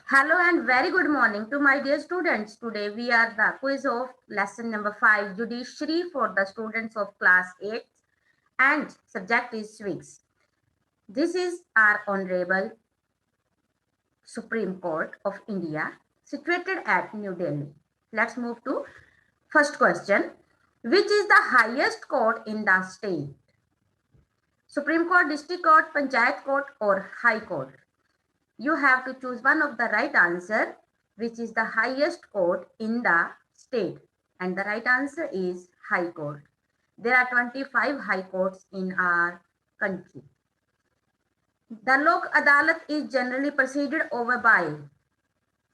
Hello and very good morning to my dear students. Today we are the quiz of lesson number 5, Judiciary for the students of class 8 and subject is civics. This is our Honorable Supreme Court of India situated at New Delhi. Let's move to first question. Which is the highest court in the state? Supreme Court, District Court, Panchayat Court or High Court? You have to choose one of the right answer, which is the highest court in the state, and the right answer is High Court. There are 25 high courts in our country. The Lok Adalat is generally presided over by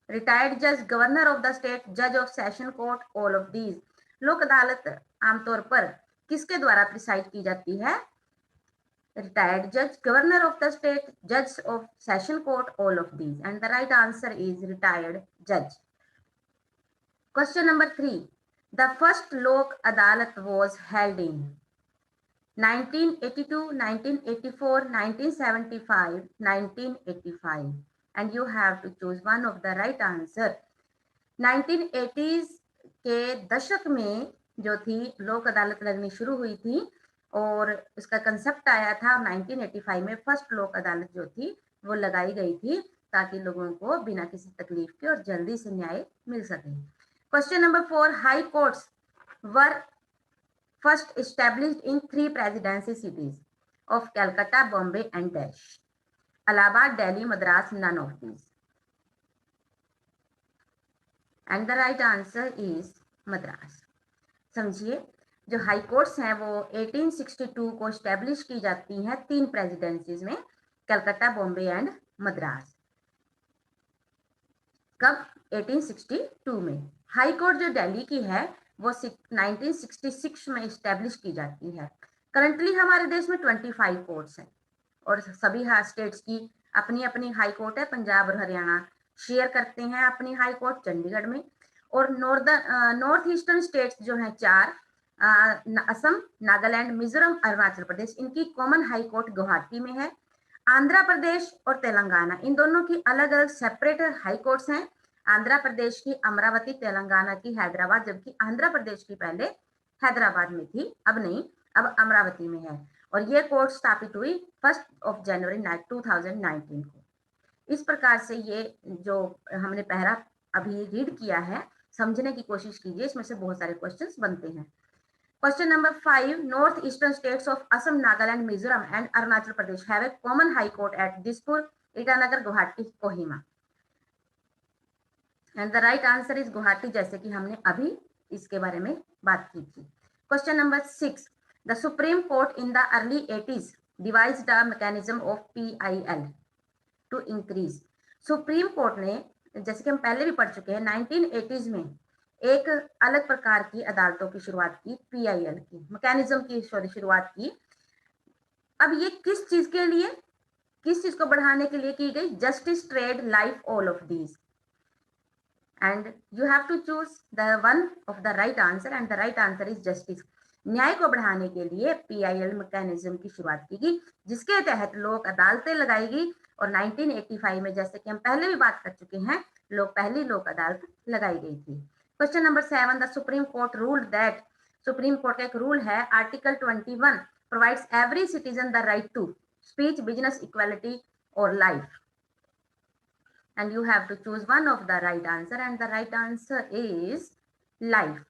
retired judge, governor of the state, judge of session court, all of these. लोक अदालत आमतौर पर किसके द्वारा preside की जाती है? Retired judge, governor of the state, judge of session court, all of these, and the right answer is retired judge. Question number 3. The first Lok Adalat was held in 1982, 1984, 1975, 1985, and you have to choose one of the right answer. 1980s के दशक में जो थी लोक अदालत लगनी शुरू हुई थी और उसका कंसेप्ट आया था 1985 में फर्स्ट लोक अदालत जो थी वो लगाई गई थी ताकि लोगों को बिना किसी तकलीफ के और जल्दी से न्याय मिल सके. Question number 4. High courts were first established in 3 presidency cities of Calcutta, Bombay and dash. Allahabad, Delhi, Madras, none of these. And the right answer is Madras. समझिए, जो हाई कोर्ट्स हैं वो 1862 को स्टैब्लिश की जाती हैं 3 प्रेसिडेंसीज में, कलकत्ता, बॉम्बे एंड मद्रास. कब? 1862 में. हाई कोर्ट जो दिल्ली की है वो 1966 में स्टैब्लिश की जाती है. करंटली हमारे देश में 25 कोर्ट्स हैं और सभी स्टेट्स की अपनी अपनी हाई कोर्ट है. पंजाब और हरियाणा शेयर करते हैं अपनी हाई कोर्ट चंडीगढ़ में, और नॉर्थ ईस्टर्न स्टेट्स जो हैं 4, असम, नागालैंड, मिजोरम, अरुणाचल प्रदेश, इनकी कॉमन हाई कोर्ट गुवाहाटी में है. आंध्र प्रदेश और तेलंगाना, इन दोनों की अलग अलग सेपरेट हाई कोर्ट्स हैं. आंध्र प्रदेश की अमरावती, तेलंगाना की हैदराबाद, जबकि आंध्र प्रदेश की पहले हैदराबाद में थी, अब नहीं, अब अमरावती में है. और ये कोर्ट स्थापित हुई 1 जनवरी 2019 को. इस प्रकार से ये जो हमने पहला अभी रीड किया है, समझने की कोशिश कीजिए, इसमें से बहुत सारे क्वेश्चंस बनते हैं. Question number 5. North eastern states of Assam, Nagaland, Mizoram and Arunachal Pradesh have a common high court at Dispur, Itanagar, Guwahati, Kohima. And the right answer is Guwahati, जैसे कि हमने अभी इसके बारे में बात की थी. Question number 6. The Supreme Court in the early 80s devised a mechanism of PIL to increase. Supreme Court ने, जैसे कि हम पहले भी पढ़ चुके हैं, 1980s में एक अलग प्रकार की अदालतों की शुरुआत की, PIL की मैकेनिज्म की शुरुआत की. अब ये किस चीज के लिए, किस चीज को बढ़ाने के लिए की गई? Justice, trade, life, all of these. And you have to choose the one of the right answer, and the right answer is justice. न्याय को बढ़ाने के लिए PIL मैकेनिज्म की शुरुआत की गई, जिसके तहत लोक अदालतें लगाई गई. और 1985 में, जैसे कि हम पहले भी बात कर चुके हैं, पहली लोक अदालत लगाई गई थी. Question number 7. The supreme court ruled that, supreme court का एक रूल है, article 21 provides every citizen the right to speech, business, equality और life. And you have to choose one of the right answer, and the right answer is life.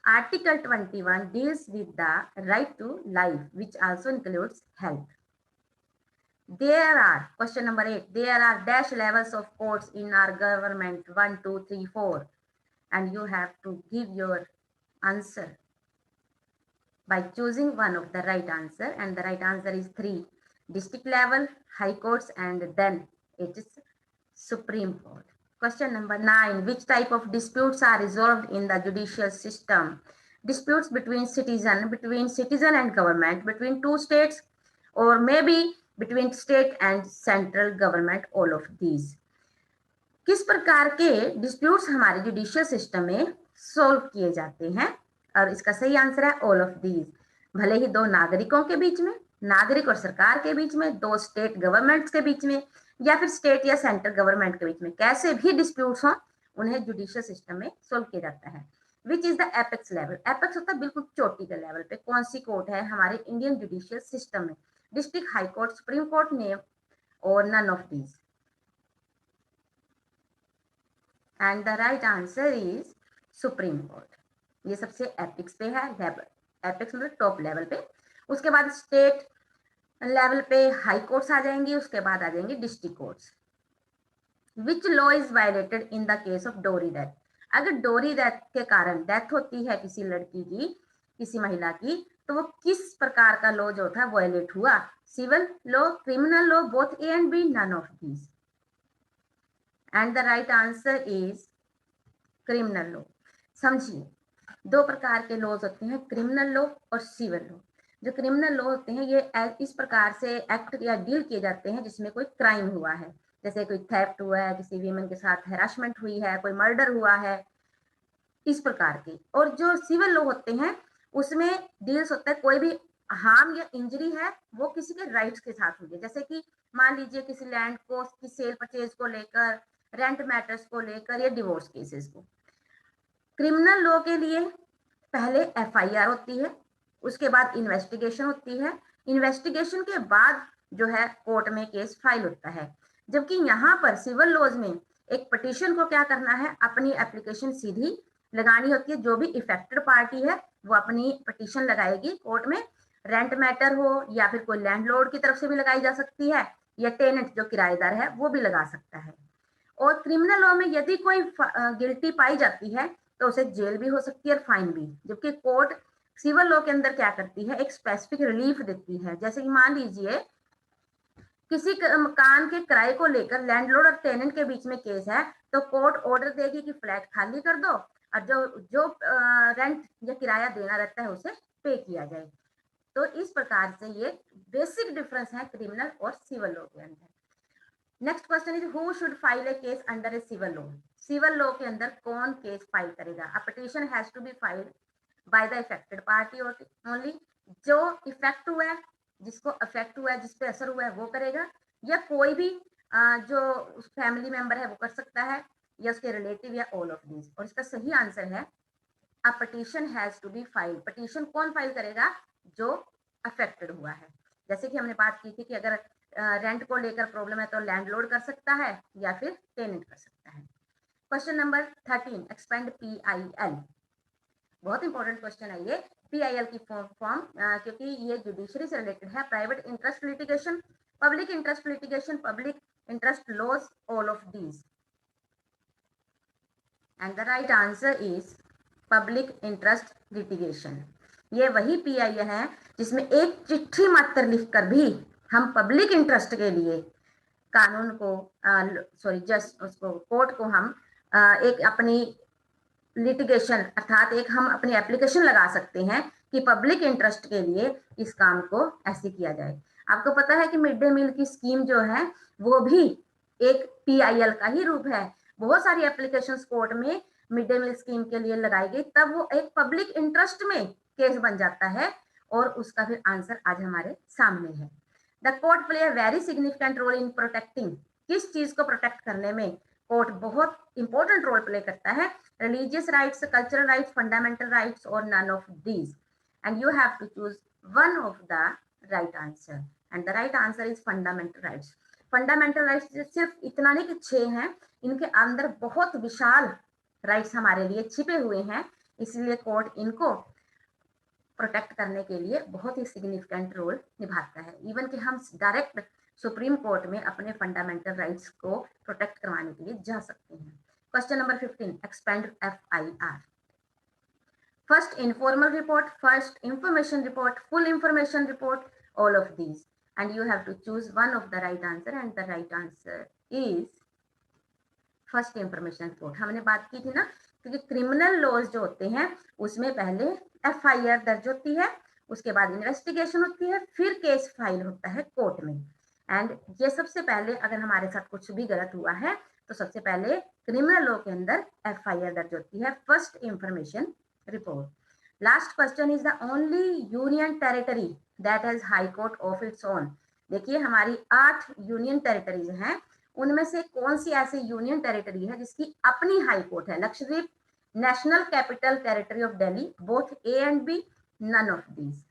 Article 21 deals with the right to life, which also includes health. There are, question number 8, there are dash levels of courts in our government, 1, 2, 3, 4. And you have to give your answer by choosing one of the right answer, and the right answer is 3. District level, high courts, and then it is Supreme Court. Question number 9. Which type of disputes are resolved in the judicial system? Disputes between citizen and government, between 2 states, or maybe between state and central government, all of these. किस प्रकार के disputes हमारे judicial system में solve किए जाते हैं? और इसका सही आंसर है ऑल ऑफ दीज. भले ही 2 नागरिकों के बीच में, नागरिक और सरकार के बीच में, 2 स्टेट गवर्नमेंट्स के बीच में, या फिर स्टेट या सेंट्रल गवर्नमेंट के बीच में कैसे भी डिस्प्यूट्स हों, उन्हें जुडिशियल सिस्टम में सोल्व किया जाता है। Which is the apex level, apex होता है बिल्कुल चोटी के लेवल पे। कौन सी कोर्ट है हमारे इंडियन जुडिशियल सिस्टम में? District high court, supreme court, name और none of these. And the right answer is supreme court. ये सबसे एपिक्स पे है, लेवल एपिक्स मतलब टॉप लेवल पे। उसके बाद स्टेट लेवल पे हाई कोर्ट्स आ जाएंगी, उसके बाद आ जाएंगे district courts. Which law is violated in the case of dowry death, अगर डोरी डेथ के कारण डेथ होती है किसी लड़की की, किसी महिला की, तो वो किस प्रकार का लॉ जो था वायलेट हुआ? Civil law, criminal law, both A and B, none of these. And the right answer is criminal law. समझिए, दो प्रकार के लॉज होते हैं, क्रिमिनल लॉ और सिविल लॉ। जो क्रिमिनल लॉ होते हैं ये इस प्रकार से एक्ट या डील किए जाते हैं जिसमें कोई क्राइम हुआ है, जैसे कोई थेफ्ट हुआ है, किसी वीमेन के साथ हैरासमेंट हुई है, कोई मर्डर हुआ है, इस प्रकार की। और जो सिविल लॉ होते हैं उसमें डील्स होता है कोई भी हार्म या इंजरी है वो किसी के राइट्स के साथ हुई है, जैसे कि मान लीजिए किसी लैंड को की सेल परचेज को लेकर, रेंट मैटर्स को लेकर या डिवोर्स केसेस को। क्रिमिनल लॉ के लिए पहले एफआईआर होती है, उसके बाद इन्वेस्टिगेशन होती है, इन्वेस्टिगेशन के बाद जो है कोर्ट में केस फाइल होता है। जबकि यहाँ पर सिविल लॉज में एक पिटीशन को क्या करना है, अपनी एप्लीकेशन सीधी लगानी होती है। जो भी इफेक्टेड पार्टी है वो अपनी पिटीशन लगाएगी कोर्ट में, रेंट मैटर हो या फिर कोई लैंडलॉर्ड की तरफ से भी लगाई जा सकती है, या टेनेंट जो किराएदार है वो भी लगा सकता है। और क्रिमिनल लॉ में यदि कोई गिल्टी पाई जाती है तो उसे जेल भी हो सकती है और फाइन भी। जबकि कोर्ट सिविल लॉ के अंदर क्या करती है, एक स्पेसिफिक रिलीफ देती है। जैसे कि मान लीजिए किसी मकान के किराए को लेकर लैंडलॉर्ड और टेनेंट के बीच में केस है, तो कोर्ट ऑर्डर देगी कि फ्लैट खाली कर दो और जो जो रेंट या किराया देना रहता है उसे पे किया जाए। तो इस प्रकार से ये बेसिक डिफरेंस है क्रिमिनल और सिविल लॉ के अंदर। Next question is who should file a case under a civil law, civil law के अंदर कौन केस फाइल करेगा? A petition has to be filed by the affected party only, जो effect हुआ है, जिसको अफेक्ट हुआ है, जिस पे असर हुआ है वो करेगा, या कोई भी जो फैमिली मेंबर है वो कर सकता है, या उसके रिलेटिव, या ऑल ऑफ दीज। और इसका सही आंसर है a petition has to be filed. Petition कौन फाइल करेगा? जो अफेक्टेड हुआ है। जैसे कि हमने बात की थी कि अगर रेंट को लेकर प्रॉब्लम है तो लैंडलॉर्ड कर सकता है या फिर टेनेंट कर सकता है। Question number 13, expand PIL। बहुत इंपॉर्टेंट क्वेश्चन है ये। PIL की फॉर्म क्योंकि ये जुडिशरी से रिलेटेड है। Private interest litigation, public interest litigation, public interest laws, all of these. And the right answer is public interest litigation. ये वही PIL है जिसमें एक चिट्ठी मात्र लिखकर भी हम पब्लिक इंटरेस्ट के लिए कानून को जस्ट उसको कोर्ट को हम एक अपनी लिटिगेशन अर्थात एक हम अपनी एप्लीकेशन लगा सकते हैं कि पब्लिक इंटरेस्ट के लिए इस काम को ऐसे किया जाए। आपको पता है कि मिड डे मील की स्कीम जो है वो भी एक PIL का ही रूप है। बहुत सारी एप्लीकेशंस कोर्ट में मिड डे मील स्कीम के लिए लगाई गई, तब वो एक पब्लिक इंटरेस्ट में केस बन जाता है और उसका फिर आंसर आज हमारे सामने है। The court play a very significant role in protecting, किस चीज को प्रोटेक्ट करने में कोर्ट बहुत इंपॉर्टेंट रोल प्ले करता है? religious rights, cultural rights, fundamental rights, or none of these. And you have to choose one of the right answer. And the right answer is fundamental rights. Fundamental rights सिर्फ इतना नहीं कि 6 हैं, इनके अंदर बहुत विशाल राइट्स हमारे लिए छिपे हुए हैं, इसलिए कोर्ट इनको प्रोटेक्ट करने के लिए बहुत ही सिग्निफिकेंट रोल निभाता है। इवन कि हम डायरेक्ट सुप्रीम कोर्ट में अपने फंडामेंटल राइट्स को प्रोटेक्ट करवाने के लिए जा सकते हैं। Question number 15, expand FIR. First informal report, first information report, full information report, all of these. And you have to choose one of the right answer, and the right answer is first information report. हमने बात की थी ना, क्योंकि criminal laws जो होते हैं उसमें पहले FIR दर्ज होती है, उसके बाद इन्वेस्टिगेशन होती है, फिर केस फाइल होता है कोर्ट में। एंड ये सबसे पहले अगर हमारे साथ कुछ भी गलत हुआ है तो सबसे पहले क्रिमिनल लॉ के अंदर FIR दर्ज होती है, first information report. Last question is the only union territory that has high court of its own. देखिए हमारी 8 यूनियन टेरिटरीज हैं, उनमें से कौन सी ऐसी यूनियन टेरिटरी है जिसकी अपनी हाई कोर्ट है? Lakshadweep, national capital territory of Delhi, both A and B, none of these.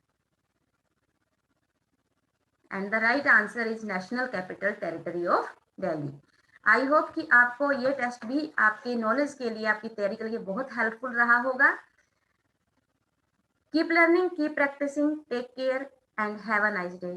And the right answer is national capital territory of Delhi. I hope कि आपको ये टेस्ट भी आपके नॉलेज के लिए, आपकी तैयारी के लिए बहुत हेल्पफुल रहा होगा। Keep learning, keep practising, take care and have a nice day.